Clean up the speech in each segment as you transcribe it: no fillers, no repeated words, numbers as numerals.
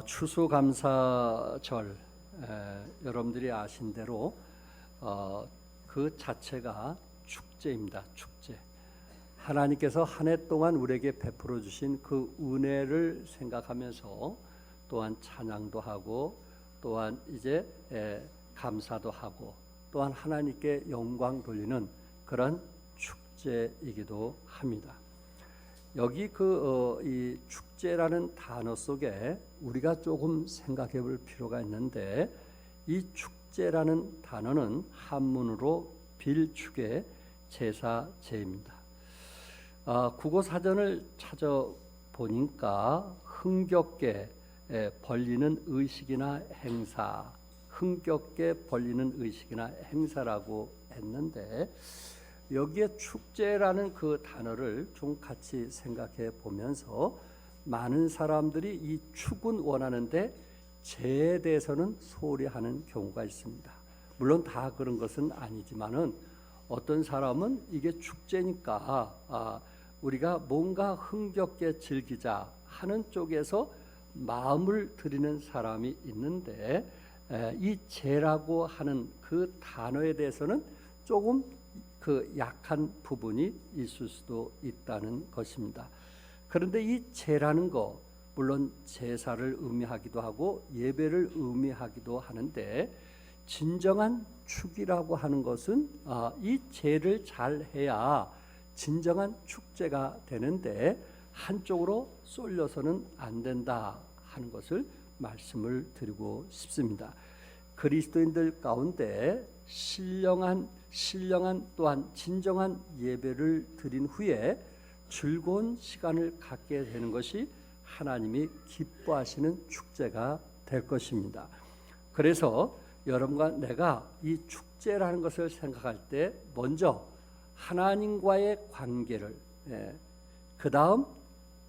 추수감사절, 여러분들이 아신 대로 그 자체가 축제입니다. 축제. 하나님께서 한 해 동안 우리에게 베풀어 주신 그 은혜를 생각하면서 또한 찬양도 하고 또한 이제 감사도 하고 또한 하나님께 영광 돌리는 그런 축제이기도 합니다. 여기 이 축제라는 단어 속에 우리가 조금 생각해 볼 필요가 있는데, 이 축제라는 단어는 한문으로 빌축의 제사제입니다. 국어 사전을 찾아보니까 흥겹게 벌리는 의식이나 행사, 흥겹게 벌리는 의식이나 행사라고 했는데, 여기에 축제라는 그 단어를 좀 같이 생각해 보면서 많은 사람들이 이 축은 원하는데 제에 대해서는 소홀히 하는 경우가 있습니다. 물론 다 그런 것은 아니지만은 어떤 사람은 이게 축제니까 우리가 뭔가 흥겹게 즐기자 하는 쪽에서 마음을 들이는 사람이 있는데, 이 제라고 하는 그 단어에 대해서는 조금 그 약한 부분이 있을 수도 있다는 것입니다. 그런데 이 제라는 거, 물론 제사를 의미하기도 하고 예배를 의미하기도 하는데, 진정한 축이라고 하는 것은 이 제를 잘 해야 진정한 축제가 되는데 한쪽으로 쏠려서는 안 된다 하는 것을 말씀을 드리고 싶습니다. 그리스도인들 가운데 신령한 또한 진정한 예배를 드린 후에 즐거운 시간을 갖게 되는 것이 하나님이 기뻐하시는 축제가 될 것입니다. 그래서 여러분과 내가 이 축제라는 것을 생각할 때 먼저 하나님과의 관계를, 그 다음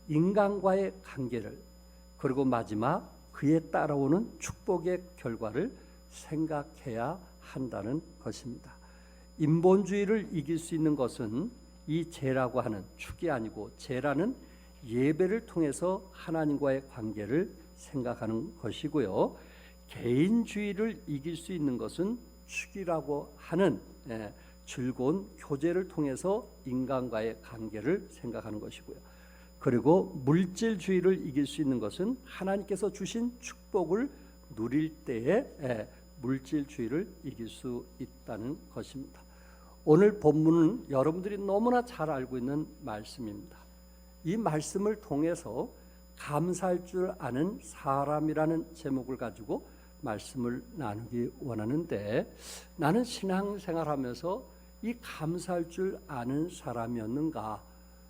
인간과의 관계를, 그리고 마지막 그에 따라오는 축복의 결과를 생각해야 한다는 것입니다. 인본주의를 이길 수 있는 것은 이 제라고 하는 축이 아니고, 제라는 예배를 통해서 하나님과의 관계를 생각하는 것이고요. 개인주의를 이길 수 있는 것은 축이라고 하는 즐거운 교제를 통해서 인간과의 관계를 생각하는 것이고요. 그리고 물질주의를 이길 수 있는 것은 하나님께서 주신 축복을 누릴 때에 물질주의를 이길 수 있다는 것입니다. 오늘 본문은 여러분들이 너무나 잘 알고 있는 말씀입니다. 이 말씀을 통해서 감사할 줄 아는 사람이라는 제목을 가지고 말씀을 나누기 원하는데, 나는 신앙생활하면서 이 감사할 줄 아는 사람이었는가,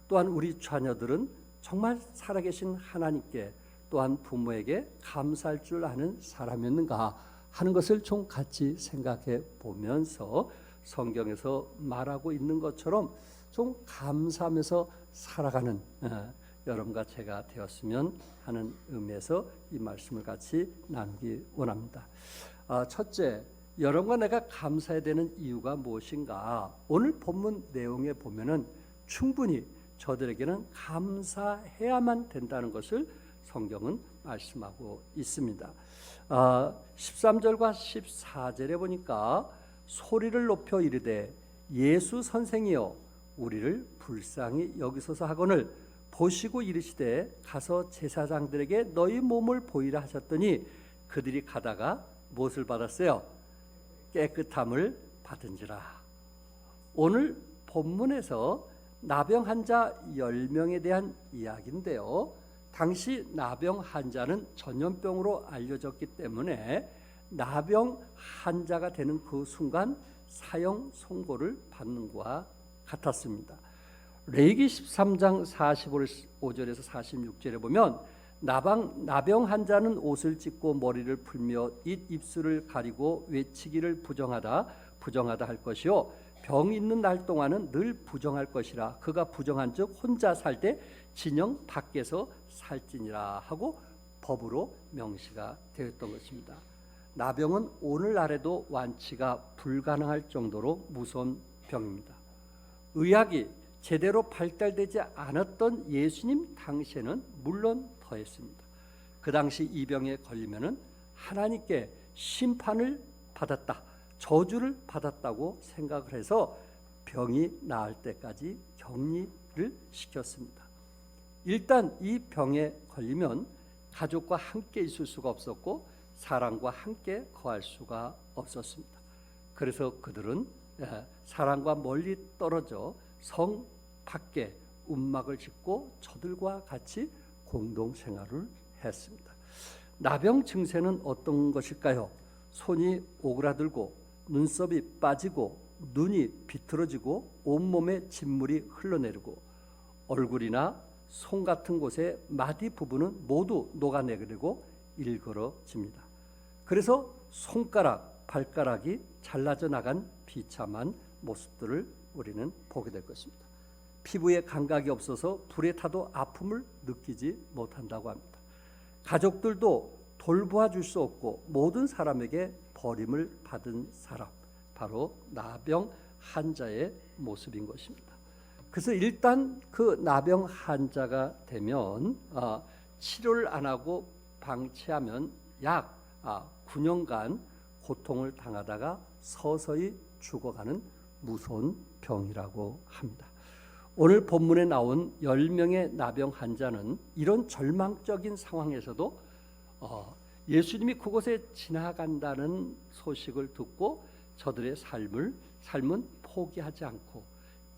또한 우리 자녀들은 정말 살아계신 하나님께 또한 부모에게 감사할 줄 아는 사람이었는가 하는 것을 좀 같이 생각해 보면서 성경에서 말하고 있는 것처럼 좀 감사하면서 살아가는 여러분과 제가 되었으면 하는 의미에서 이 말씀을 같이 나누기 원합니다. 첫째, 여러분과 내가 감사해야 되는 이유가 무엇인가? 오늘 본문 내용에 보면은 충분히 저들에게는 감사해야만 된다는 것을 성경은 말씀하고 있습니다. 13절과 14절에 보니까 소리를 높여 이르되 예수 선생이여 우리를 불쌍히 여기소서 하거늘 보시고 이르시되 가서 제사장들에게 너희 몸을 보이라 하셨더니 그들이 가다가 무엇을 받았어요? 깨끗함을 받은지라. 오늘 본문에서 나병 환자 10명에 대한 이야기인데요. 당시 나병 환자는 전염병으로 알려졌기 때문에 나병 환자가 되는 그 순간 사형 선고를 받는 것과 같았습니다. 레위기 13장 45절에서 46절에 보면 나병 환자는 옷을 찢고 머리를 풀며 입술을 가리고 외치기를 부정하다 할 것이요 병 있는 날 동안은 늘 부정할 것이라. 그가 부정한즉 혼자 살 때 진영 밖에서 살지니라 하고 법으로 명시가 되었던 것입니다. 나병은 오늘날에도 완치가 불가능할 정도로 무서운 병입니다. 의학이 제대로 발달되지 않았던 예수님 당시에는 물론 더했습니다. 그 당시 이 병에 걸리면은 하나님께 심판을 받았다, 저주를 받았다고 생각을 해서 병이 나을 때까지 격리를 시켰습니다. 일단 이 병에 걸리면 가족과 함께 있을 수가 없었고 사람과 함께 거할 수가 없었습니다. 그래서 그들은 사람과 멀리 떨어져 성 밖에 움막을 짓고 저들과 같이 공동 생활을 했습니다. 나병 증세는 어떤 것일까요? 손이 오그라들고 눈썹이 빠지고 눈이 비틀어지고 온몸에 진물이 흘러내리고 얼굴이나 손 같은 곳의 마디 부분은 모두 녹아내리고 일그러집니다. 그래서 손가락, 발가락이 잘라져 나간 비참한 모습들을 우리는 보게 될 것입니다. 피부에 감각이 없어서 불에 타도 아픔을 느끼지 못한다고 합니다. 가족들도 돌보아줄 수 없고 모든 사람에게 버림을 받은 사람, 바로 나병 환자의 모습인 것입니다. 그래서 일단 그 나병 환자가 되면 치료를 안 하고 방치하면 약 9년간 고통을 당하다가 서서히 죽어가는 무서운 병이라고 합니다. 오늘 본문에 나온 10명의 나병 환자는 이런 절망적인 상황에서도 예수님이 그곳에 지나간다는 소식을 듣고 저들의 삶은 포기하지 않고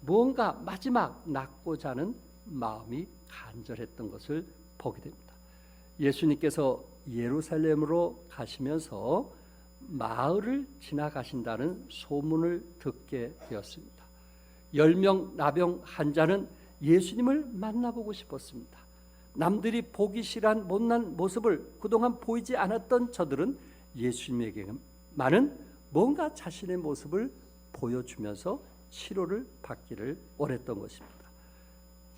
무언가 마지막 낳고자 하는 마음이 간절했던 것을 보게 됩니다. 예수님께서 예루살렘으로 가시면서 마을을 지나가신다는 소문을 듣게 되었습니다. 10명 나병 환자는 예수님을 만나보고 싶었습니다. 남들이 보기 싫어한 못난 모습을 그동안 보이지 않았던 저들은 예수님에게만은 뭔가 자신의 모습을 보여주면서 치료를 받기를 원했던 것입니다.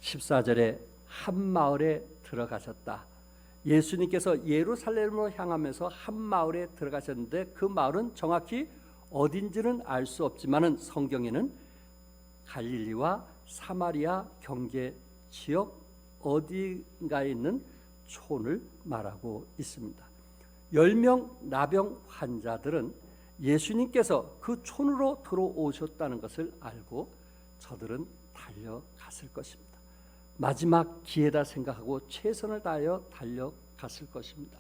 14절에 한 마을에 들어가셨다. 예수님께서 예루살렘으로 향하면서 한 마을에 들어가셨는데 그 마을은 정확히 어딘지는 알 수 없지만은 성경에는 갈릴리와 사마리아 경계 지역 어딘가에 있는 촌을 말하고 있습니다. 10명 나병 환자들은 예수님께서 그 촌으로 들어오셨다는 것을 알고 저들은 달려갔을 것입니다. 마지막 기회다 생각하고 최선을 다하여 달려갔을 것입니다.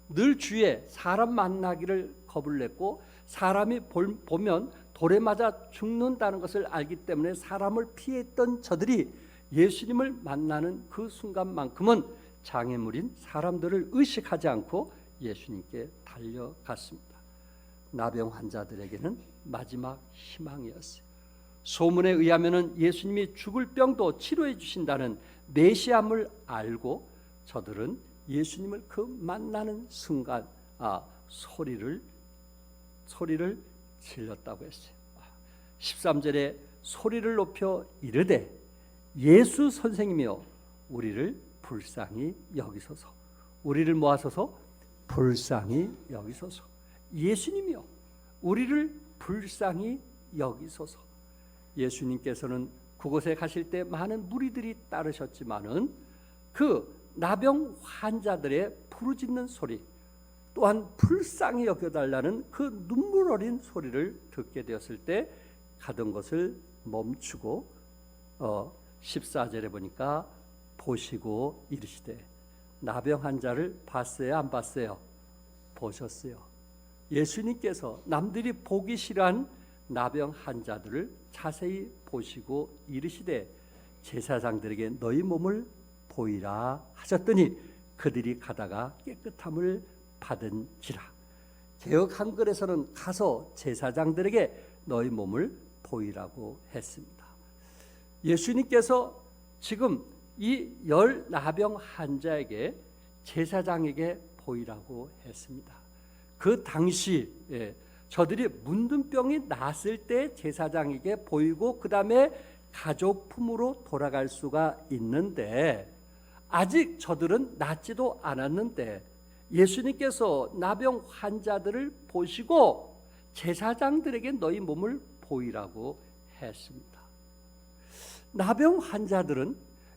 늘 주위에 사람 만나기를 겁을 냈고 사람이 보면 돌에 맞아 죽는다는 것을 알기 때문에 사람을 피했던 저들이 예수님을 만나는 그 순간만큼은 장애물인 사람들을 의식하지 않고 예수님께 달려갔습니다. 나병 환자들에게는 마지막 희망이었어요. 소문에 의하면 예수님이 죽을 병도 치료해 주신다는 메시아임을 알고 저들은 예수님을 그 만나는 순간 소리를 질렀다고 했어요. 13절에 소리를 높여 이르되 예수 선생님이여 우리를 불쌍히 여기소서. 우리를 모아서서 불쌍히 여기소서. 예수님이여 우리를 불쌍히 여기소서. 예수님께서는 그곳에 가실 때 많은 무리들이 따르셨지만은 그 나병 환자들의 부르짖는 소리 또한 불쌍히 여겨달라는 그 눈물 어린 소리를 듣게 되었을 때 가던 것을 멈추고 14절에 보니까 보시고 이르시되 나병 환자를 봤어요 안 봤어요? 보셨어요. 예수님께서 남들이 보기 싫어한 나병 환자들을 자세히 보시고 이르시되 제사장들에게 너희 몸을 보이라 하셨더니 그들이 가다가 깨끗함을 받은지라. 개역 한글에서는 가서 제사장들에게 너희 몸을 보이라고 했습니다. 예수님께서 지금 이 10 나병 환자에게 제사장에게 보이라고 했습니다. 그 당시 저들이 문둥병이 났을 때 제사장에게 보이고 그 다음에 가족 품으로 돌아갈 수가 있는데 아직 저들은 낫지도 않았는데 예수님께서 나병 환자들을 보시고 제사장들에게 너희 몸을 보이라고 했습니다. 나병 환자들은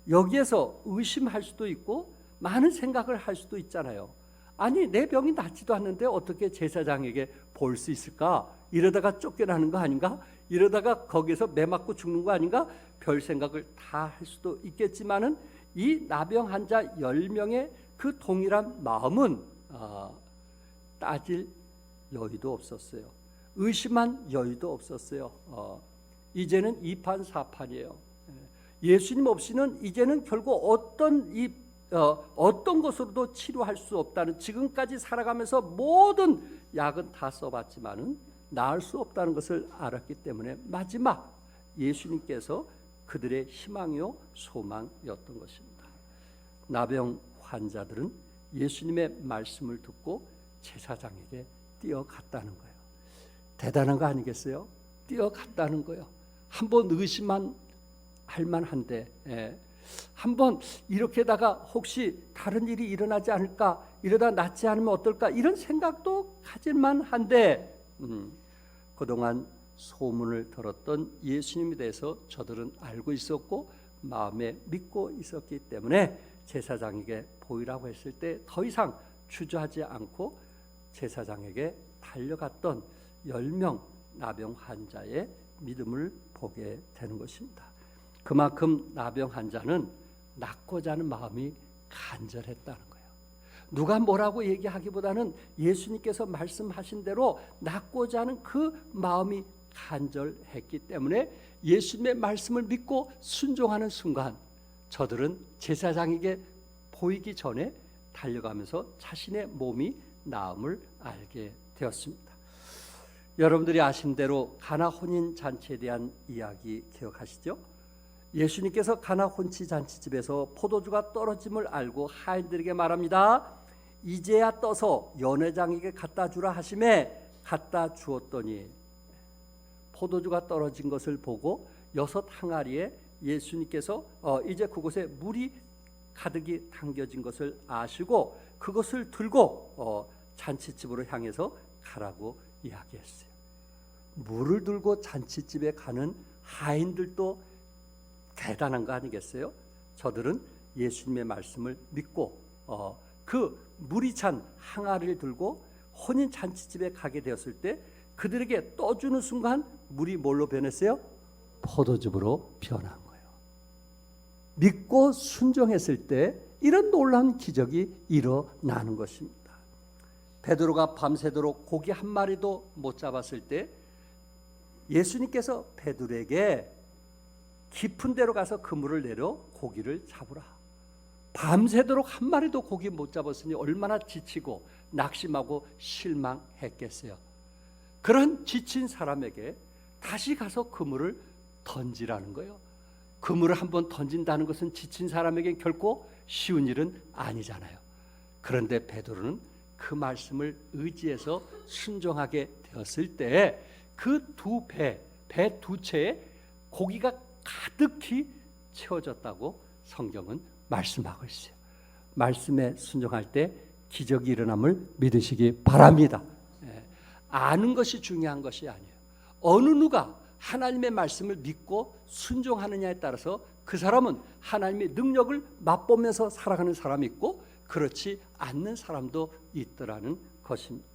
여기에서 의심할 수도 있고 많은 생각을 할 수도 있잖아요. 아니 내 병이 낫지도 않는데 어떻게 제사장에게 볼 수 있을까? 이러다가 쫓겨나는 거 아닌가? 이러다가 거기서 매 맞고 죽는 거 아닌가? 별 생각을 다 할 수도 있겠지만은 이 나병 환자 10명의 그 동일한 마음은 따질 여유도 없었어요. 의심한 여유도 없었어요. 이제는 2판 4판이에요. 예수님 없이는 이제는 결국 어떤 것으로도 치료할 수 없다는, 지금까지 살아가면서 모든 약은 다 써봤지만은 나을 수 없다는 것을 알았기 때문에 마지막 예수님께서 그들의 희망이요 소망이었던 것입니다. 나병 환자들은 예수님의 말씀을 듣고 제사장에게 뛰어갔다는 거예요. 대단한 거 아니겠어요? 뛰어갔다는 거예요. 한번 의심만 할 만한데, 한번 이렇게다가 혹시 다른 일이 일어나지 않을까, 이러다 낫지 않으면 어떨까, 이런 생각도 가질 만한데, 그동안 소문을 들었던 예수님에 대해서 저들은 알고 있었고 마음에 믿고 있었기 때문에 제사장에게 보이라고 했을 때 더 이상 주저하지 않고 제사장에게 달려갔던 10명 나병 환자의 믿음을 보게 되는 것입니다. 그만큼 나병 환자는 낫고자 하는 마음이 간절했다는 거예요. 누가 뭐라고 얘기하기보다는 예수님께서 말씀하신 대로 낫고자 하는 그 마음이 간절했기 때문에 예수님의 말씀을 믿고 순종하는 순간 저들은 제사장에게 보이기 전에 달려가면서 자신의 몸이 나음을 알게 되었습니다. 여러분들이 아신 대로 가나 혼인 잔치에 대한 이야기 기억하시죠? 예수님께서 가나 혼치 잔치집에서 포도주가 떨어짐을 알고 하인들에게 말합니다. 이제야 떠서 연회장에게 갖다 주라 하심에 갖다 주었더니 포도주가 떨어진 것을 보고 6 항아리에 예수님께서 이제 그곳에 물이 가득이 담겨진 것을 아시고 그것을 들고 잔치집으로 향해서 가라고 이야기했어요. 물을 들고 잔치집에 가는 하인들도 대단한 거 아니겠어요? 저들은 예수님의 말씀을 믿고 그 물이 찬 항아리를 들고 혼인 잔치집에 가게 되었을 때 그들에게 떠주는 순간 물이 뭘로 변했어요? 포도즙으로 변한 거예요. 믿고 순종했을 때 이런 놀라운 기적이 일어나는 것입니다. 베드로가 밤새도록 고기 한 마리도 못 잡았을 때 예수님께서 베드로에게 깊은 데로 가서 그물을 내려 고기를 잡으라. 밤새도록 한 마리도 고기 못 잡았으니 얼마나 지치고 낙심하고 실망했겠어요. 그런 지친 사람에게 다시 가서 그물을 던지라는 거예요. 그물을 한번 던진다는 것은 지친 사람에게 결코 쉬운 일은 아니잖아요. 그런데 베드로는 그 말씀을 의지해서 순종하게 되었을 때 그 배 두 채에 고기가 가득히 채워졌다고 성경은 말씀하고 있어요. 말씀에 순종할 때 기적이 일어남을 믿으시기 바랍니다. 아는 것이 중요한 것이 아니에요. 어느 누가 하나님의 말씀을 믿고 순종하느냐에 따라서 그 사람은 하나님의 능력을 맛보면서 살아가는 사람이 있고 그렇지 않는 사람도 있더라는 것입니다.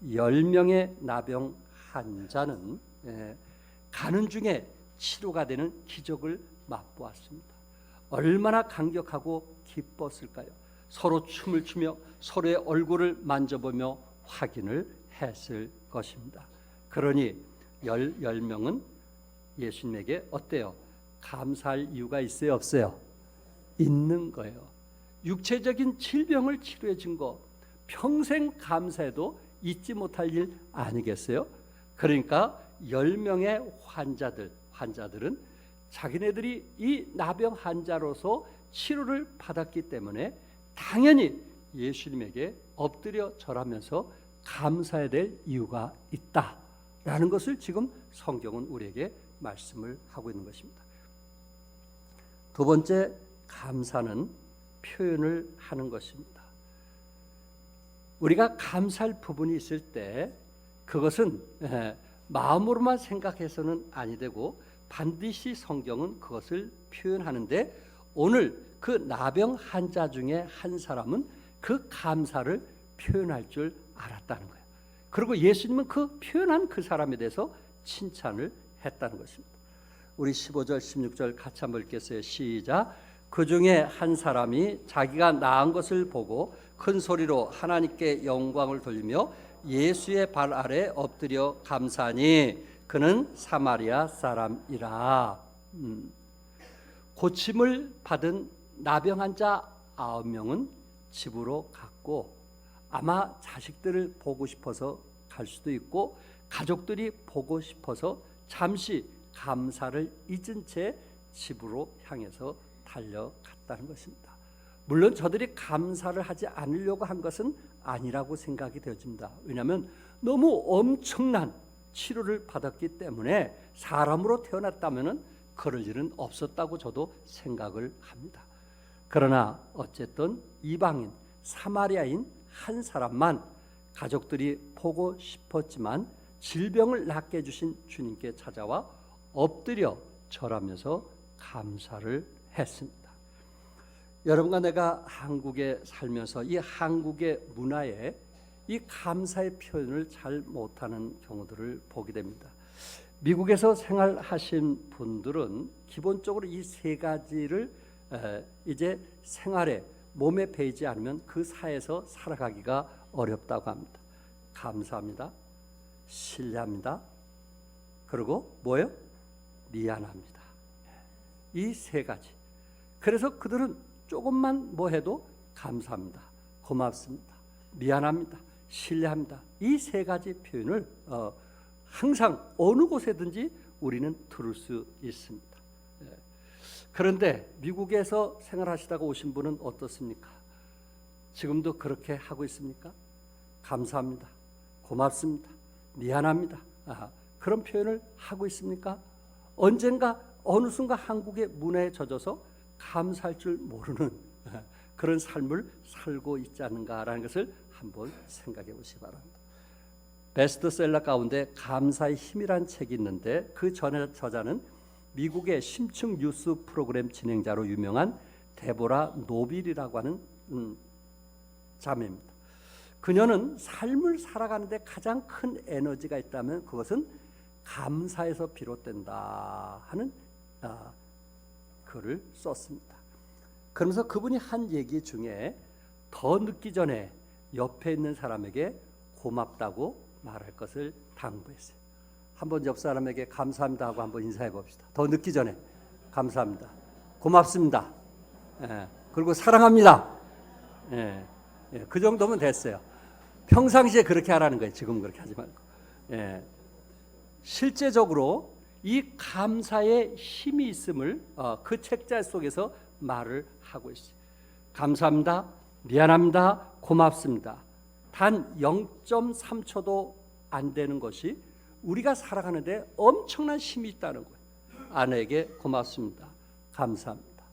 10명의 나병 환자는 가는 중에 치료가 되는 기적을 맛보았습니다. 얼마나 감격하고 기뻤을까요? 서로 춤을 추며 서로의 얼굴을 만져보며 확인을 했을 것입니다. 그러니 10명은 예수님에게 어때요? 감사할 이유가 있어요? 없어요? 있는 거예요. 육체적인 질병을 치료해 준 거 평생 감사해도 잊지 못할 일 아니겠어요? 그러니까 10명의 환자들은 자기네들이 이 나병 환자로서 치료를 받았기 때문에 당연히 예수님에게 엎드려 절하면서 감사해야 될 이유가 있다라는 것을 지금 성경은 우리에게 말씀을 하고 있는 것입니다. 두 번째, 감사는 표현을 하는 것입니다. 우리가 감사할 부분이 있을 때 그것은 마음으로만 생각해서는 아니 되고 반드시 성경은 그것을 표현하는데 오늘 그 나병 환자 중에 한 사람은 그 감사를 표현할 줄 알았다는 거예요. 그리고 예수님은 그 표현한 그 사람에 대해서 칭찬을 했다는 것입니다. 우리 15절 16절 같이 한번 읽겠어요. 시작. 그 중에 한 사람이 자기가 나은 것을 보고 큰 소리로 하나님께 영광을 돌리며 예수의 발 아래 엎드려 감사하니 그는 사마리아 사람이라. 고침을 받은 나병 환자 9명은 집으로 갔고, 아마 자식들을 보고 싶어서 갈 수도 있고 가족들이 보고 싶어서 잠시 감사를 잊은 채 집으로 향해서 달려갔다는 것입니다. 물론 저들이 감사를 하지 않으려고 한 것은 아니라고 생각이 되어집니다. 왜냐하면 너무 엄청난 치료를 받았기 때문에 사람으로 태어났다면 그럴 일은 없었다고 저도 생각을 합니다. 그러나 어쨌든 이방인 사마리아인 한 사람만 가족들이 보고 싶었지만 질병을 낫게 해주신 주님께 찾아와 엎드려 절하면서 감사를 했습니다. 여러분과 내가 한국에 살면서 이 한국의 문화에 이 감사의 표현을 잘 못하는 경우들을 보게 됩니다. 미국에서 생활하신 분들은 기본적으로 이 세 가지를 이제 생활에 몸에 배이지 않으면 그 사회에서 살아가기가 어렵다고 합니다. 감사합니다. 신뢰합니다. 그리고 뭐예요? 미안합니다. 이 세 가지. 그래서 그들은 조금만 뭐 해도 감사합니다. 고맙습니다. 미안합니다. 신뢰합니다. 이 세 가지 표현을 항상 어느 곳에든지 우리는 들을 수 있습니다. 그런데 미국에서 생활하시다가 오신 분은 어떻습니까? 지금도 그렇게 하고 있습니까? 감사합니다. 고맙습니다. 미안합니다. 그런 표현을 하고 있습니까? 언젠가 어느 순간 한국의 문화에 젖어서 감사할 줄 모르는 그런 삶을 살고 있지 않는가라는 것을 한번 생각해 보시기 바랍니다. 베스트셀러 가운데 감사의 힘이란 책이 있는데 그 저자는 미국의 심층 뉴스 프로그램 진행자로 유명한 데보라 노빌이라고 하는 자매입니다. 그녀는 삶을 살아가는데 가장 큰 에너지가 있다면 그것은 감사에서 비롯된다 하는 글을 썼습니다. 그러면서 그분이 한 얘기 중에 더 늦기 전에 옆에 있는 사람에게 고맙다고 말할 것을 당부했어요. 한번 옆 사람에게 감사합니다 하고 한번 인사해 봅시다. 더 늦기 전에 감사합니다. 고맙습니다. 그리고 사랑합니다. 그 정도면 됐어요. 평상시에 그렇게 하라는 거예요. 지금 그렇게 하지 말고. 실제적으로 이 감사의 힘이 있음을 그 책자 속에서 말을 하고 있어요. 감사합니다. 미안합니다. 고맙습니다. 단 0.3초도 안 되는 것이 우리가 살아가는데 엄청난 힘이 있다는 거예요. 아내에게 고맙습니다. 감사합니다.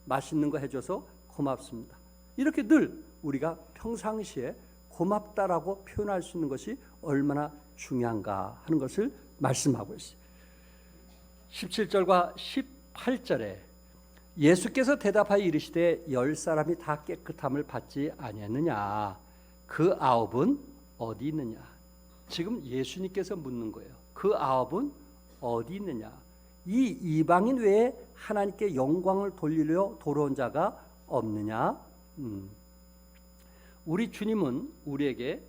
맛있는 거 해줘서 고맙습니다. 이렇게 늘 우리가 평상시에 고맙다라고 표현할 수 있는 것이 얼마나 중요한가 하는 것을 말씀하고 있어요. 17절과 18절에 예수께서 대답하여 이르시되 10사람이 다 깨끗함을 받지 아니했느냐? 그 9은 어디 있느냐? 지금 예수님께서 묻는 거예요. 그 9은 어디 있느냐? 이 이방인 외에 하나님께 영광을 돌리려 돌아온 자가 없느냐? 우리 주님은 우리에게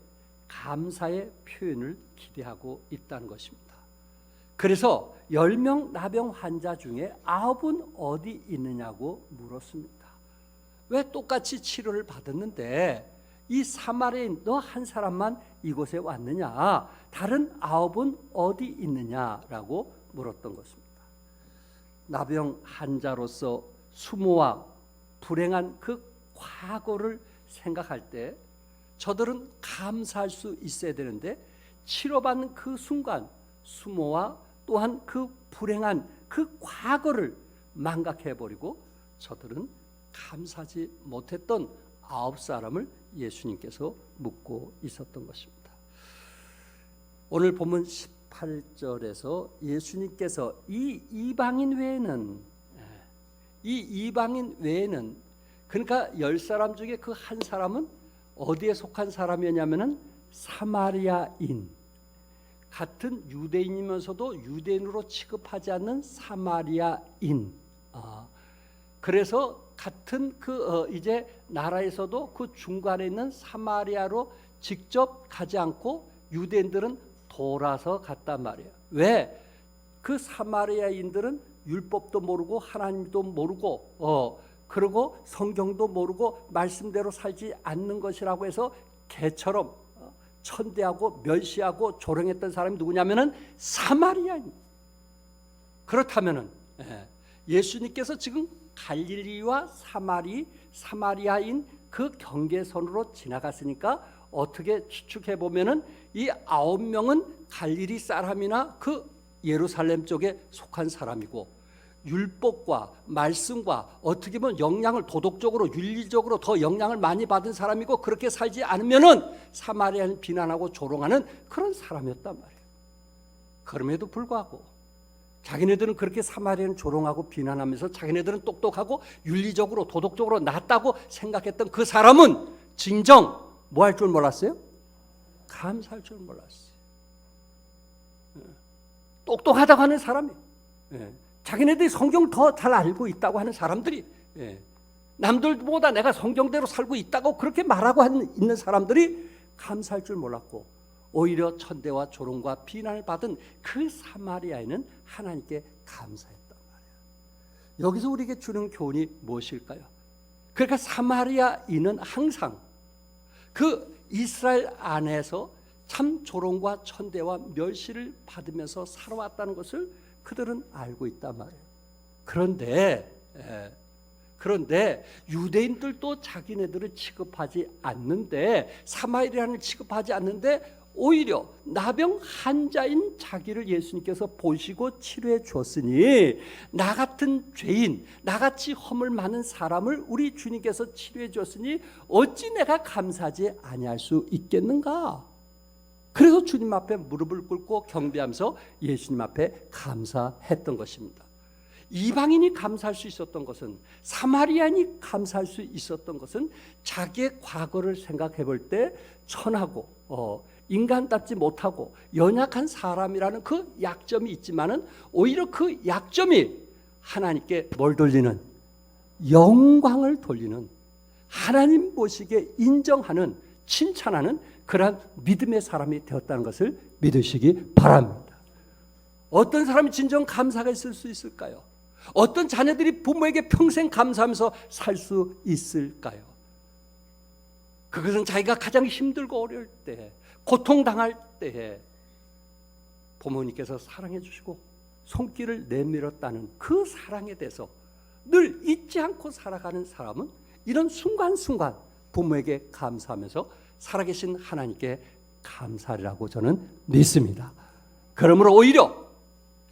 감사의 표현을 기대하고 있다는 것입니다. 그래서 10명 나병 환자 중에 9은 어디 있느냐고 물었습니다. 왜 똑같이 치료를 받았는데 이 사마리아인 너 한 사람만 이곳에 왔느냐? 다른 9은 어디 있느냐라고 물었던 것입니다. 나병 환자로서 수모와 불행한 그 과거를 생각할 때 저들은 감사할 수 있어야 되는데 치료받는 그 순간 수모와 또한 그 불행한 그 과거를 망각해버리고 저들은 감사하지 못했던 9사람을 예수님께서 묻고 있었던 것입니다. 오늘 본문 18절에서 예수님께서 이 이방인 외에는 이 이방인 외에는, 그러니까 10사람 중에 그 한 사람은 어디에 속한 사람이었냐면은 사마리아인, 같은 유대인이면서도 유대인으로 취급하지 않는 사마리아인. 그래서 같은 이제 나라에서도 그 중간에 있는 사마리아로 직접 가지 않고 유대인들은 돌아서 갔단 말이에요. 왜? 그 사마리아인들은 율법도 모르고 하나님도 모르고 그리고 성경도 모르고 말씀대로 살지 않는 것이라고 해서 개처럼 천대하고 멸시하고 조롱했던 사람이 누구냐면은 사마리아인. 그렇다면은 예수님께서 지금 갈릴리와 사마리아인 그 경계선으로 지나갔으니까 어떻게 추측해 보면은 이 9명은 갈릴리 사람이나 그 예루살렘 쪽에 속한 사람이고, 율법과 말씀과 어떻게 보면 영향을 도덕적으로 윤리적으로 더 영향을 많이 받은 사람이고, 그렇게 살지 않으면은 사마리아는 비난하고 조롱하는 그런 사람이었단 말이에요. 그럼에도 불구하고 자기네들은 그렇게 사마리아는 조롱하고 비난하면서 자기네들은 똑똑하고 윤리적으로 도덕적으로 낫다고 생각했던 그 사람은 진정 뭐 할 줄 몰랐어요? 감사할 줄 몰랐어요. 똑똑하다고 하는 사람이, 자기네들이 성경 더 잘 알고 있다고 하는 사람들이, 남들보다 내가 성경대로 살고 있다고 그렇게 말하고 있는 사람들이 감사할 줄 몰랐고, 오히려 천대와 조롱과 비난을 받은 그 사마리아인은 하나님께 감사했단 말이에요. 여기서 우리에게 주는 교훈이 무엇일까요? 그러니까 사마리아인은 항상 그 이스라엘 안에서 참 조롱과 천대와 멸시를 받으면서 살아왔다는 것을 그들은 알고 있단 말이에요. 그런데 유대인들도 자기네들을 취급하지 않는데, 사마리아인을 취급하지 않는데 오히려 나병 환자인 자기를 예수님께서 보시고 치료해 주었으니, 나 같은 죄인, 나같이 허물 많은 사람을 우리 주님께서 치료해 주었으니 어찌 내가 감사하지 아니할 수 있겠는가? 그래서 주님 앞에 무릎을 꿇고 경배하면서 예수님 앞에 감사했던 것입니다. 이방인이 감사할 수 있었던 것은, 사마리아인이 감사할 수 있었던 것은 자기의 과거를 생각해 볼 때 천하고 인간답지 못하고 연약한 사람이라는 그 약점이 있지만은, 오히려 그 약점이 하나님께 뭘 돌리는, 영광을 돌리는, 하나님 보시기에 인정하는, 칭찬하는 그러한 믿음의 사람이 되었다는 것을 믿으시기 바랍니다. 어떤 사람이 진정 감사가 있을 수 있을까요? 어떤 자녀들이 부모에게 평생 감사하면서 살 수 있을까요? 그것은 자기가 가장 힘들고 어려울 때, 고통당할 때에 부모님께서 사랑해 주시고 손길을 내밀었다는 그 사랑에 대해서 늘 잊지 않고 살아가는 사람은 이런 순간순간 부모에게 감사하면서 살아계신 하나님께 감사하리라고 저는 믿습니다. 그러므로 오히려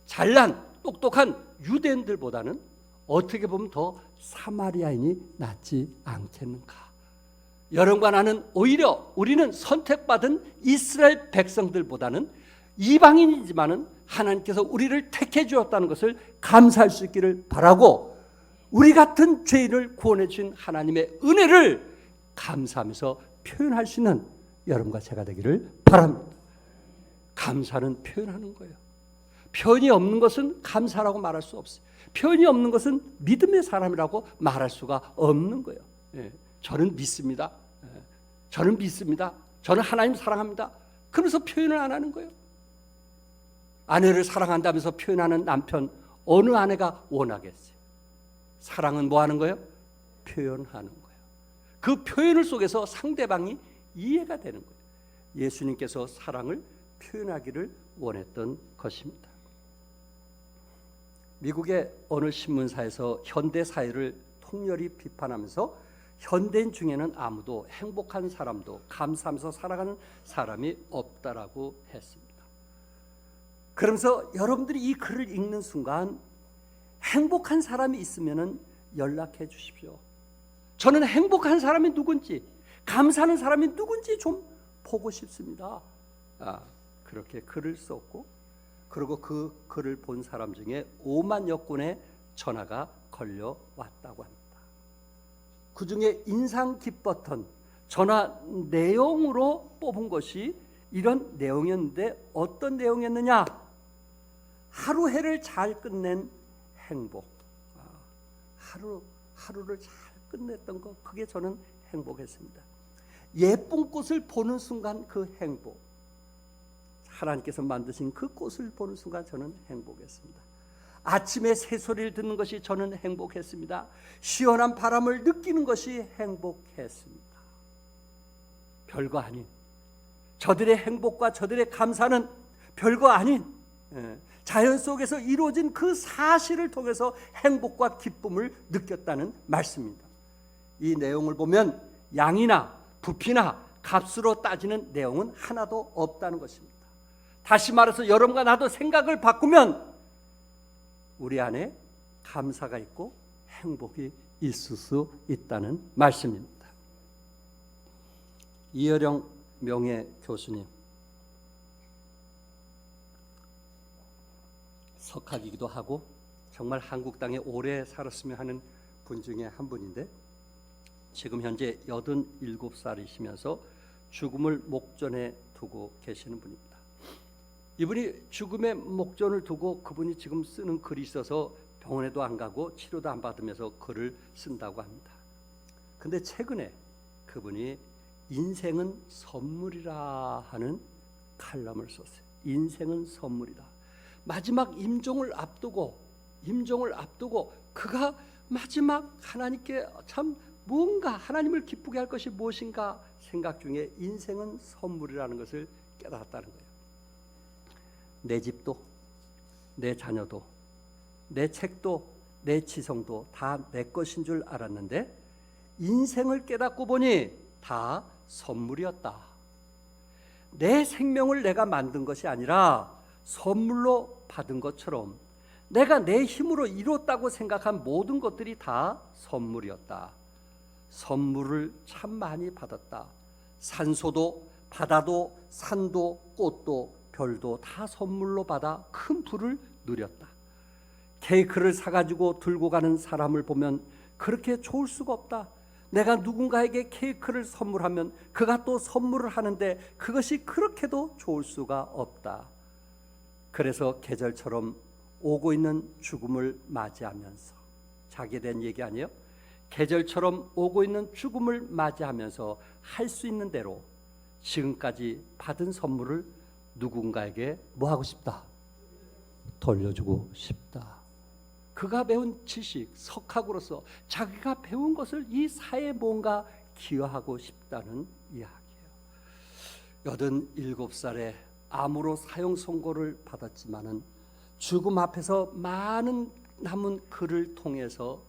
잘난 똑똑한 유대인들보다는 어떻게 보면 더 사마리아인이 낫지 않겠는가? 여러분과 나는 오히려 우리는 선택받은 이스라엘 백성들보다는 이방인이지만은 하나님께서 우리를 택해 주었다는 것을 감사할 수 있기를 바라고, 우리 같은 죄인을 구원해 주신 하나님의 은혜를 감사하면서 표현할 수 있는 여러분과 제가 되기를 바랍니다. 감사는 표현하는 거예요. 표현이 없는 것은 감사라고 말할 수 없어요. 표현이 없는 것은 믿음의 사람이라고 말할 수가 없는 거예요. 저는 믿습니다. 저는 믿습니다. 저는 하나님 사랑합니다. 그러면서 표현을 안 하는 거예요. 아내를 사랑한다면서 표현하는 남편, 어느 아내가 원하겠어요? 사랑은 뭐 하는 거예요? 표현하는 거예요. 그 표현을 속에서 상대방이 이해가 되는 거예요. 예수님께서 사랑을 표현하기를 원했던 것입니다. 미국의 어느 신문사에서 현대 사회를 통렬히 비판하면서 현대인 중에는 아무도 행복한 사람도 감사하면서 살아가는 사람이 없다라고 했습니다. 그러면서 여러분들이 이 글을 읽는 순간 행복한 사람이 있으면 연락해 주십시오. 저는 행복한 사람이 누군지, 감사하는 사람이 누군지 좀 보고 싶습니다. 그렇게 글을 썼고, 그리고 그 글을 본 사람 중에 5만여 건의 전화가 걸려왔다고 합니다. 그 중에 인상 깊었던 전화 내용으로 뽑은 것이 이런 내용이었는데 어떤 내용이었느냐? 하루 해를 잘 끝낸 행복. 하루를 잘 끝냈던 것, 그게 저는 행복했습니다. 예쁜 꽃을 보는 순간 그 행복, 하나님께서 만드신 그 꽃을 보는 순간 저는 행복했습니다. 아침에 새소리를 듣는 것이 저는 행복했습니다. 시원한 바람을 느끼는 것이 행복했습니다. 별거 아닌 저들의 행복과 저들의 감사는 별거 아닌 자연 속에서 이루어진 그 사실을 통해서 행복과 기쁨을 느꼈다는 말씀입니다. 이 내용을 보면 양이나 부피나 값으로 따지는 내용은 하나도 없다는 것입니다. 다시 말해서 여러분과 나도 생각을 바꾸면 우리 안에 감사가 있고 행복이 있을 수 있다는 말씀입니다. 이어령 명예교수님, 석학이기도 하고 정말 한국 땅에 오래 살았으면 하는 분 중에 한 분인데 지금 현재 87살이시면서 죽음을 목전에 두고 계시는 분입니다. 이분이 죽음의 목전을 두고 그분이 지금 쓰는 글이 있어서 병원에도 안 가고 치료도 안 받으면서 글을 쓴다고 합니다. 근데 최근에 그분이 인생은 선물이라 하는 칼럼을 썼어요. 인생은 선물이다. 마지막 임종을 앞두고 그가 마지막 하나님께 참 뭔가 하나님을 기쁘게 할 것이 무엇인가 생각 중에 인생은 선물이라는 것을 깨달았다는 거예요. 내 집도, 내 자녀도, 내 책도, 내 지성도 다 내 것인 줄 알았는데 인생을 깨닫고 보니 다 선물이었다. 내 생명을 내가 만든 것이 아니라 선물로 받은 것처럼 내가 내 힘으로 이뤘다고 생각한 모든 것들이 다 선물이었다. 선물을 참 많이 받았다. 산소도 바다도 산도 꽃도 별도 다 선물로 받아 큰 부를 누렸다. 케이크를 사가지고 들고 가는 사람을 보면 그렇게 좋을 수가 없다. 내가 누군가에게 케이크를 선물하면 그가 또 선물을 하는데 그것이 그렇게도 좋을 수가 없다. 그래서 계절처럼 오고 있는 죽음을 맞이하면서, 자기에 대한 얘기 아니에요? 계절처럼 오고 있는 죽음을 맞이하면서 할 수 있는 대로 지금까지 받은 선물을 누군가에게 뭐 하고 싶다? 돌려주고 싶다. 그가 배운 지식, 석학으로서 자기가 배운 것을 이 사회에 뭔가 기여하고 싶다는 이야기예요. 87살에 암으로 사형 선고를 받았지만은 죽음 앞에서 많은 남은 글을 통해서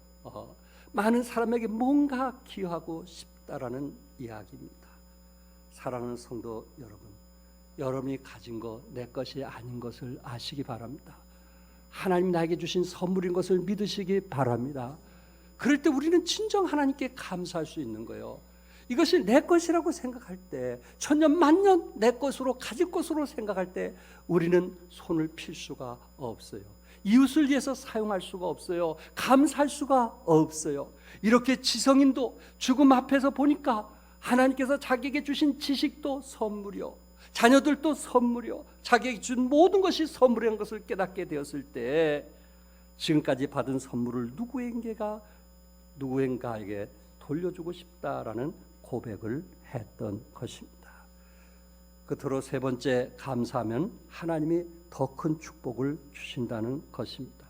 많은 사람에게 뭔가 기여하고 싶다라는 이야기입니다. 사랑하는 성도 여러분, 여러분이 가진 것 내 것이 아닌 것을 아시기 바랍니다. 하나님 나에게 주신 선물인 것을 믿으시기 바랍니다. 그럴 때 우리는 진정 하나님께 감사할 수 있는 거예요. 이것이 내 것이라고 생각할 때, 천년 만년 내 것으로 가질 것으로 생각할 때 우리는 손을 필 수가 없어요. 이웃을 위해서 사용할 수가 없어요. 감사할 수가 없어요. 이렇게 지성인도 죽음 앞에서 보니까 하나님께서 자기에게 주신 지식도 선물이요, 자녀들도 선물이요, 자기에게 준 모든 것이 선물이라는 것을 깨닫게 되었을 때 지금까지 받은 선물을 누구인가에게 돌려주고 싶다라는 고백을 했던 것입니다. 끝으로 세 번째, 감사하면 하나님이 더 큰 축복을 주신다는 것입니다.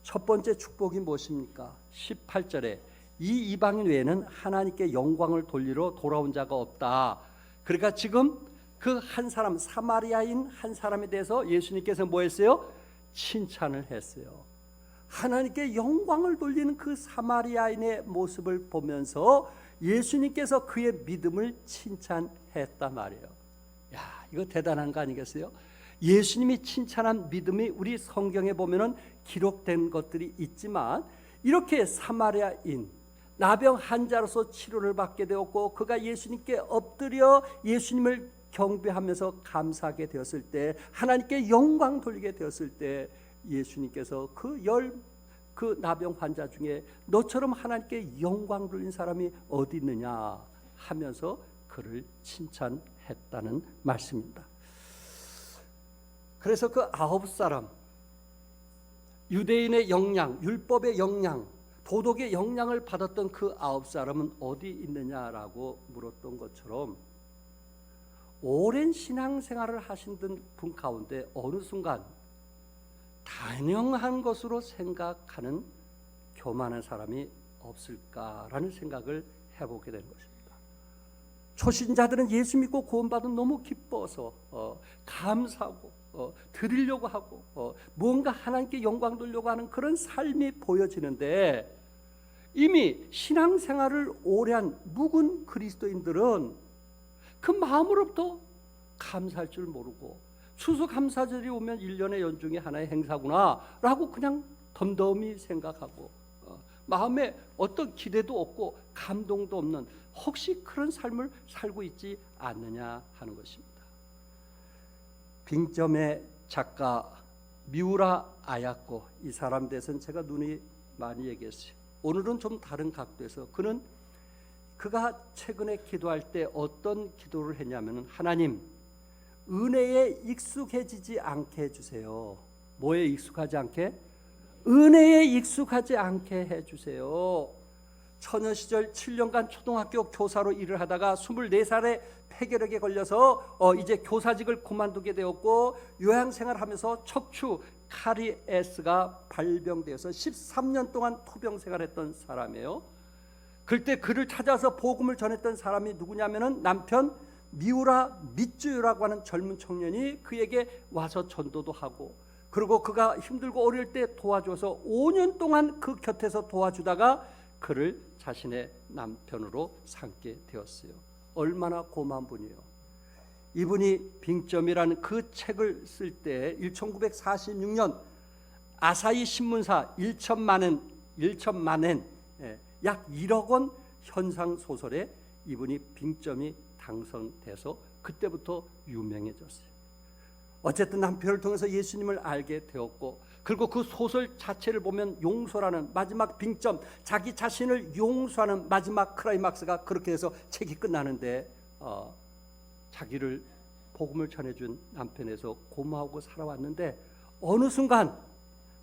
첫 번째 축복이 무엇입니까? 18절에 이 이방인 외에는 하나님께 영광을 돌리러 돌아온 자가 없다. 그러니까 지금 그 한 사람, 사마리아인 한 사람에 대해서 예수님께서 뭐 했어요? 칭찬을 했어요. 하나님께 영광을 돌리는 그 사마리아인의 모습을 보면서 예수님께서 그의 믿음을 칭찬했단 말이에요. 야, 이거 대단한 거 아니겠어요? 예수님이 칭찬한 믿음이 우리 성경에 보면은 기록된 것들이 있지만 이렇게 사마리아인, 나병 환자로서 치료를 받게 되었고 그가 예수님께 엎드려 예수님을 경배하면서 감사하게 되었을 때, 하나님께 영광 돌리게 되었을 때 예수님께서 그 그 나병 환자 중에 너처럼 하나님께 영광 돌린 사람이 어디 있느냐 하면서 그를 칭찬했다는 말씀입니다. 그래서 그 9사람, 유대인의 영향, 율법의 영향, 도덕의 영향을 받았던 그 9사람은 어디 있느냐라고 물었던 것처럼 오랜 신앙생활을 하신 분 가운데 어느 순간 당연한 것으로 생각하는 교만한 사람이 없을까라는 생각을 해보게 된 것입니다. 초신자들은 예수 믿고 구원받은 너무 기뻐서 감사하고 드리려고 하고 뭔가 하나님께 영광 돌려고 하는 그런 삶이 보여지는데, 이미 신앙생활을 오래 한 묵은 그리스도인들은 그 마음으로부터 감사할 줄 모르고 추수감사절이 오면 1년의 연중의 하나의 행사구나 라고 그냥 덤덤히 생각하고 마음에 어떤 기대도 없고 감동도 없는 혹시 그런 삶을 살고 있지 않느냐 하는 것입니다. 빙점의 작가 미우라 아야코, 이 사람 대해서는 제가 눈이 많이 얘기했어요. 오늘은 좀 다른 각도에서 그가 최근에 기도할 때 어떤 기도를 했냐면, 하나님, 은혜에 익숙해지지 않게 해주세요. 뭐에 익숙하지 않게? 은혜에 익숙하지 않게 해주세요. 처녀 시절 7년간 초등학교 교사로 일을 하다가 24살에 폐결핵에 걸려서 이제 교사직을 그만두게 되었고, 요양생활하면서 척추 카리에스가 발병되어서 13년 동안 투병 생활했던 사람이에요. 그때 그를 찾아서 복음을 전했던 사람이 누구냐면은 남편 미우라 미쯔유라고 하는 젊은 청년이 그에게 와서 전도도 하고, 그리고 그가 힘들고 어려울 때 도와줘서 5년 동안 그 곁에서 도와주다가 그를 자신의 남편으로 삼게 되었어요. 얼마나 고마운 분이에요. 이분이 빙점이라는 그 책을 쓸 때 1946년 아사히 신문사 1천만엔 약 1억 원 현상 소설에 이분이 빙점이 당선돼서 그때부터 유명해졌어요. 어쨌든 남편을 통해서 예수님을 알게 되었고, 그리고 그 소설 자체를 보면 용서라는 마지막 빙점, 자기 자신을 용서하는 마지막 클라이막스가 그렇게 해서 책이 끝나는데 자기를 복음을 전해준 남편에서 고마워하고 살아왔는데, 어느 순간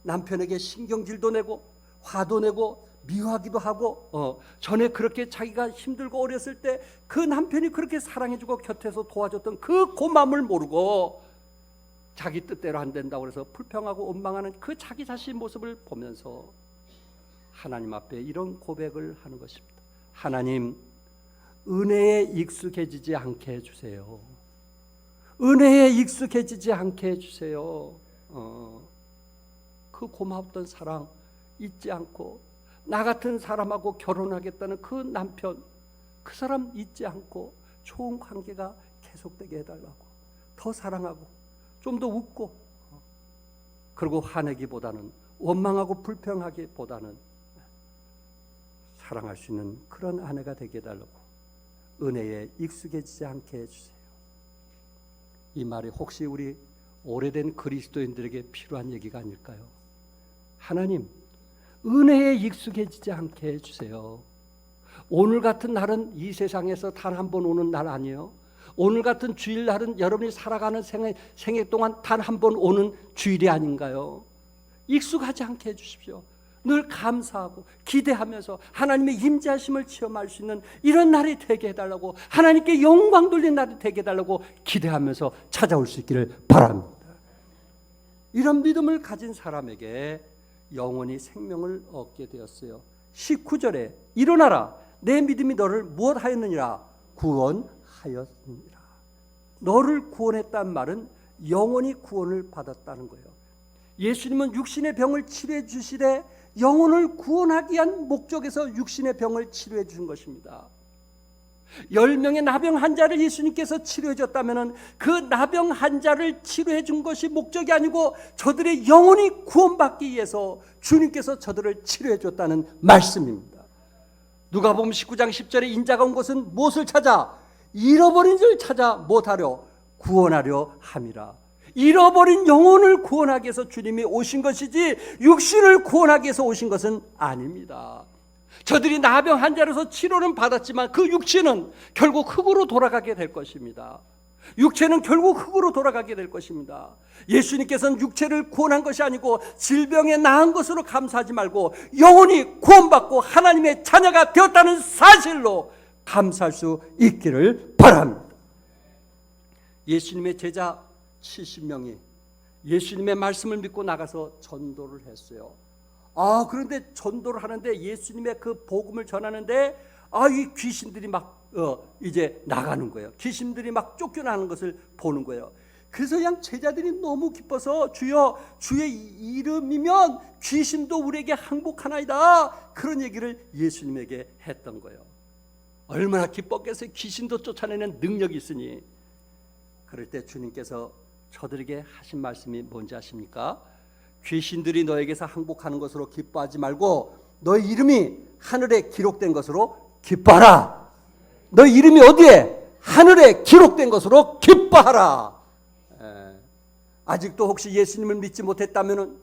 남편에게 신경질도 내고 화도 내고 미워하기도 하고 전에 그렇게 자기가 힘들고 어렸을 때 그 남편이 그렇게 사랑해주고 곁에서 도와줬던 그 고마움을 모르고 자기 뜻대로 안 된다고 해서 불평하고 원망하는 그 자기 자신의 모습을 보면서 하나님 앞에 이런 고백을 하는 것입니다. 하나님, 은혜에 익숙해지지 않게 해주세요. 은혜에 익숙해지지 않게 해주세요. 그 고마웠던 사랑 잊지 않고, 나 같은 사람하고 결혼하겠다는 그 남편, 그 사람 잊지 않고 좋은 관계가 계속되게 해달라고, 더 사랑하고 좀 더 웃고, 그리고 화내기보다는, 원망하고 불평하기보다는 사랑할 수 있는 그런 아내가 되게 해달라고, 은혜에 익숙해지지 않게 해주세요. 이 말이 혹시 우리 오래된 그리스도인들에게 필요한 얘기가 아닐까요? 하나님, 은혜에 익숙해지지 않게 해주세요. 오늘 같은 날은 이 세상에서 단 한 번 오는 날 아니에요? 오늘 같은 주일날은 여러분이 살아가는 생애 동안 단 한 번 오는 주일이 아닌가요? 익숙하지 않게 해주십시오. 늘 감사하고 기대하면서 하나님의 임재하심을 체험할 수 있는 이런 날이 되게 해달라고, 하나님께 영광 돌린 날이 되게 해달라고 기대하면서 찾아올 수 있기를 바랍니다. 이런 믿음을 가진 사람에게 영원히 생명을 얻게 되었어요. 19절에 일어나라, 내 믿음이 너를 무엇하였느니라? 구원하였느니라. 너를 구원했다는 말은 영원히 구원을 받았다는 거예요. 예수님은 육신의 병을 치료해 주시되 영혼을 구원하기 위한 목적에서 육신의 병을 치료해 주신 것입니다. 10명의 나병 환자를 예수님께서 치료해 줬다면 그 나병 환자를 치료해 준 것이 목적이 아니고 저들의 영혼이 구원받기 위해서 주님께서 저들을 치료해 줬다는 말씀입니다. 누가복음 19장 10절에 인자가 온 것은 무엇을 찾아? 잃어버린 줄 찾아 무엇하려? 구원하려 함이라. 잃어버린 영혼을 구원하기 위해서 주님이 오신 것이지 육신을 구원하기 위해서 오신 것은 아닙니다. 저들이 나병 환자로서 치료는 받았지만 그 육체는 결국 흙으로 돌아가게 될 것입니다. 육체는 결국 흙으로 돌아가게 될 것입니다. 예수님께서는 육체를 구원한 것이 아니고 질병에 나은 것으로 감사하지 말고 영혼이 구원받고 하나님의 자녀가 되었다는 사실로 감사할 수 있기를 바랍니다. 예수님의 제자 70명이 예수님의 말씀을 믿고 나가서 전도를 했어요. 그런데 전도를 하는데 예수님의 그 복음을 전하는데 이 귀신들이 막 이제 나가는 거예요. 귀신들이 막 쫓겨나는 것을 보는 거예요. 그래서 그냥 제자들이 너무 기뻐서 주여 주의 이름이면 귀신도 우리에게 항복하나이다, 그런 얘기를 예수님에게 했던 거예요. 얼마나 기뻤겠어요. 귀신도 쫓아내는 능력이 있으니. 그럴 때 주님께서 저들에게 하신 말씀이 뭔지 아십니까? 귀신들이 너에게서 항복하는 것으로 기뻐하지 말고 너의 이름이 하늘에 기록된 것으로 기뻐하라. 너의 이름이 어디에? 하늘에 기록된 것으로 기뻐하라. 아직도 혹시 예수님을 믿지 못했다면,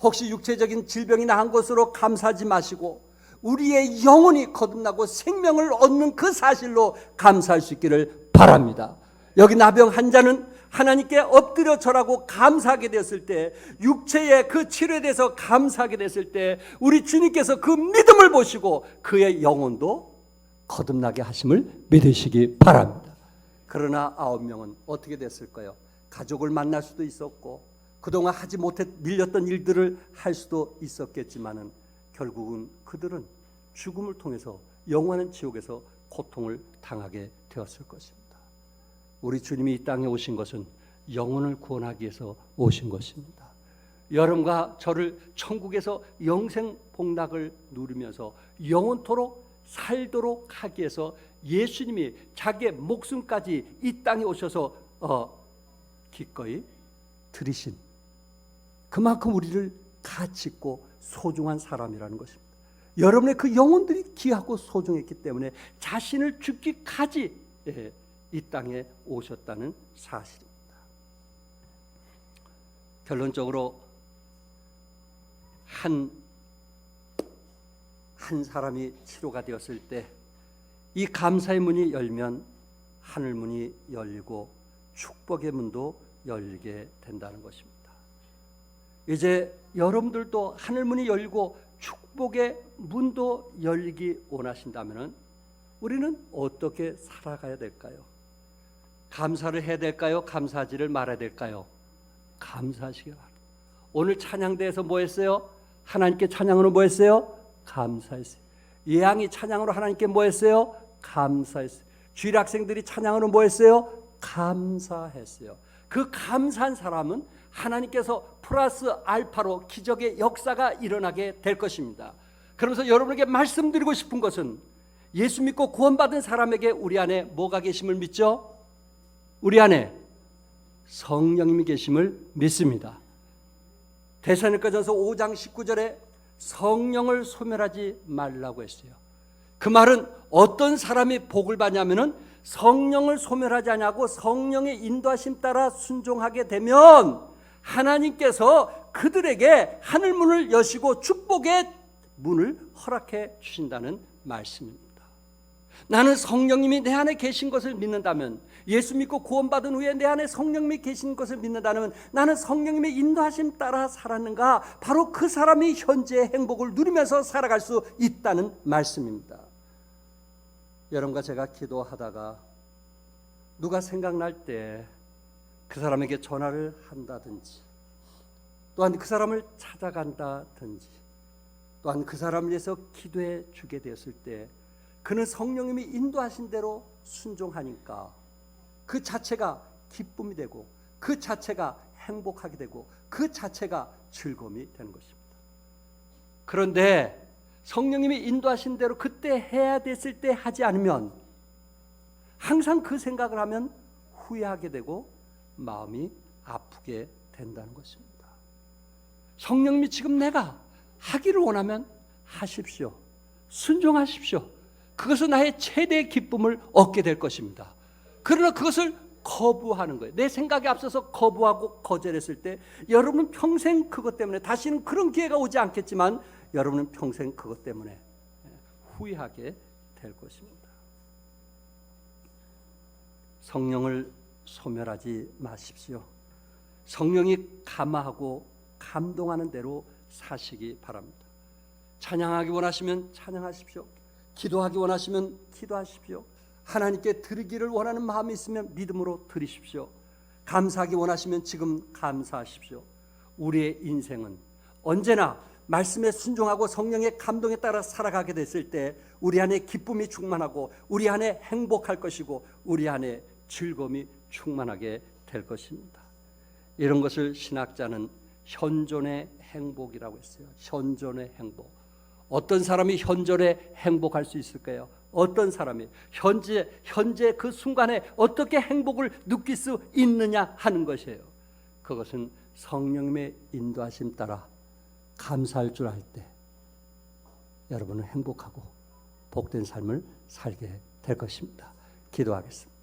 혹시 육체적인 질병이 나은 것으로 감사하지 마시고 우리의 영혼이 거듭나고 생명을 얻는 그 사실로 감사할 수 있기를 바랍니다. 여기 나병 환자는 하나님께 엎드려 절하고 감사하게 되었을 때, 육체의 그 치료에 대해서 감사하게 됐을 때 우리 주님께서 그 믿음을 보시고 그의 영혼도 거듭나게 하심을 믿으시기 바랍니다. 그러나 9명은 어떻게 됐을까요? 가족을 만날 수도 있었고 그동안 하지 못해 밀렸던 일들을 할 수도 있었겠지만은 결국은 그들은 죽음을 통해서 영원한 지옥에서 고통을 당하게 되었을 것입니다. 우리 주님이 이 땅에 오신 것은 영혼을 구원하기 위해서 오신 것입니다. 여러분과 저를 천국에서 영생 복락을 누리면서 영원토록 살도록 하기 위해서 예수님이 자기의 목숨까지 이 땅에 오셔서 기꺼이 들이신, 그만큼 우리를 가치 있고 소중한 사람이라는 것입니다. 여러분의 그 영혼들이 귀하고 소중했기 때문에 자신을 죽기까지 이 땅에 오셨다는 사실입니다. 결론적으로 한 사람이 치료가 되었을 때 이 감사의 문이 열면 하늘 문이 열리고 축복의 문도 열리게 된다는 것입니다. 이제 여러분들도 하늘 문이 열리고 축복의 문도 열리기 원하신다면 우리는 어떻게 살아가야 될까요? 감사를 해야 될까요? 감사하지를 말아야 될까요? 감사하시기 바랍니다. 오늘 찬양대에서 뭐 했어요? 하나님께 찬양으로 뭐 했어요? 감사했어요. 예양이 찬양으로 하나님께 뭐 했어요? 감사했어요. 주일 학생들이 찬양으로 뭐 했어요? 감사했어요. 그 감사한 사람은 하나님께서 플러스 알파로 기적의 역사가 일어나게 될 것입니다. 그러면서 여러분에게 말씀드리고 싶은 것은 예수 믿고 구원받은 사람에게 우리 안에 뭐가 계심을 믿죠? 우리 안에 성령님이 계심을 믿습니다. 데살로니가전서 5장 19절에 성령을 소멸하지 말라고 했어요. 그 말은 어떤 사람이 복을 받냐면은 성령을 소멸하지 않냐고 성령의 인도하심 따라 순종하게 되면 하나님께서 그들에게 하늘 문을 여시고 축복의 문을 허락해 주신다는 말씀입니다. 나는 성령님이 내 안에 계신 것을 믿는다면, 예수 믿고 구원받은 후에 내 안에 성령님이 계신 것을 믿는다면 나는 성령님의 인도하심 따라 살았는가? 바로 그 사람이 현재의 행복을 누리면서 살아갈 수 있다는 말씀입니다. 여러분과 제가 기도하다가 누가 생각날 때 그 사람에게 전화를 한다든지, 또한 그 사람을 찾아간다든지, 또한 그 사람을 위해서 기도해 주게 되었을 때 그는 성령님이 인도하신 대로 순종하니까 그 자체가 기쁨이 되고 그 자체가 행복하게 되고 그 자체가 즐거움이 되는 것입니다. 그런데 성령님이 인도하신 대로 그때 해야 됐을 때 하지 않으면 항상 그 생각을 하면 후회하게 되고 마음이 아프게 된다는 것입니다. 성령님이 지금 내가 하기를 원하면 하십시오. 순종하십시오. 그것은 나의 최대의 기쁨을 얻게 될 것입니다. 그러나 그것을 거부하는 거예요. 내 생각에 앞서서 거부하고 거절했을 때 여러분은 평생 그것 때문에 다시는 그런 기회가 오지 않겠지만 여러분은 평생 그것 때문에 후회하게 될 것입니다. 성령을 소멸하지 마십시오. 성령이 감화하고 감동하는 대로 사시기 바랍니다. 찬양하기 원하시면 찬양하십시오. 기도하기 원하시면 기도하십시오. 하나님께 드리기를 원하는 마음이 있으면 믿음으로 드리십시오. 감사하기 원하시면 지금 감사하십시오. 우리의 인생은 언제나 말씀에 순종하고 성령의 감동에 따라 살아가게 됐을 때 우리 안에 기쁨이 충만하고 우리 안에 행복할 것이고 우리 안에 즐거움이 충만하게 될 것입니다. 이런 것을 신학자는 현존의 행복이라고 했어요. 현존의 행복. 어떤 사람이 현존에 행복할 수 있을까요? 어떤 사람이 현재 그 순간에 어떻게 행복을 느낄 수 있느냐 하는 것이에요. 그것은 성령님의 인도하심 따라 감사할 줄 알 때 여러분은 행복하고 복된 삶을 살게 될 것입니다. 기도하겠습니다.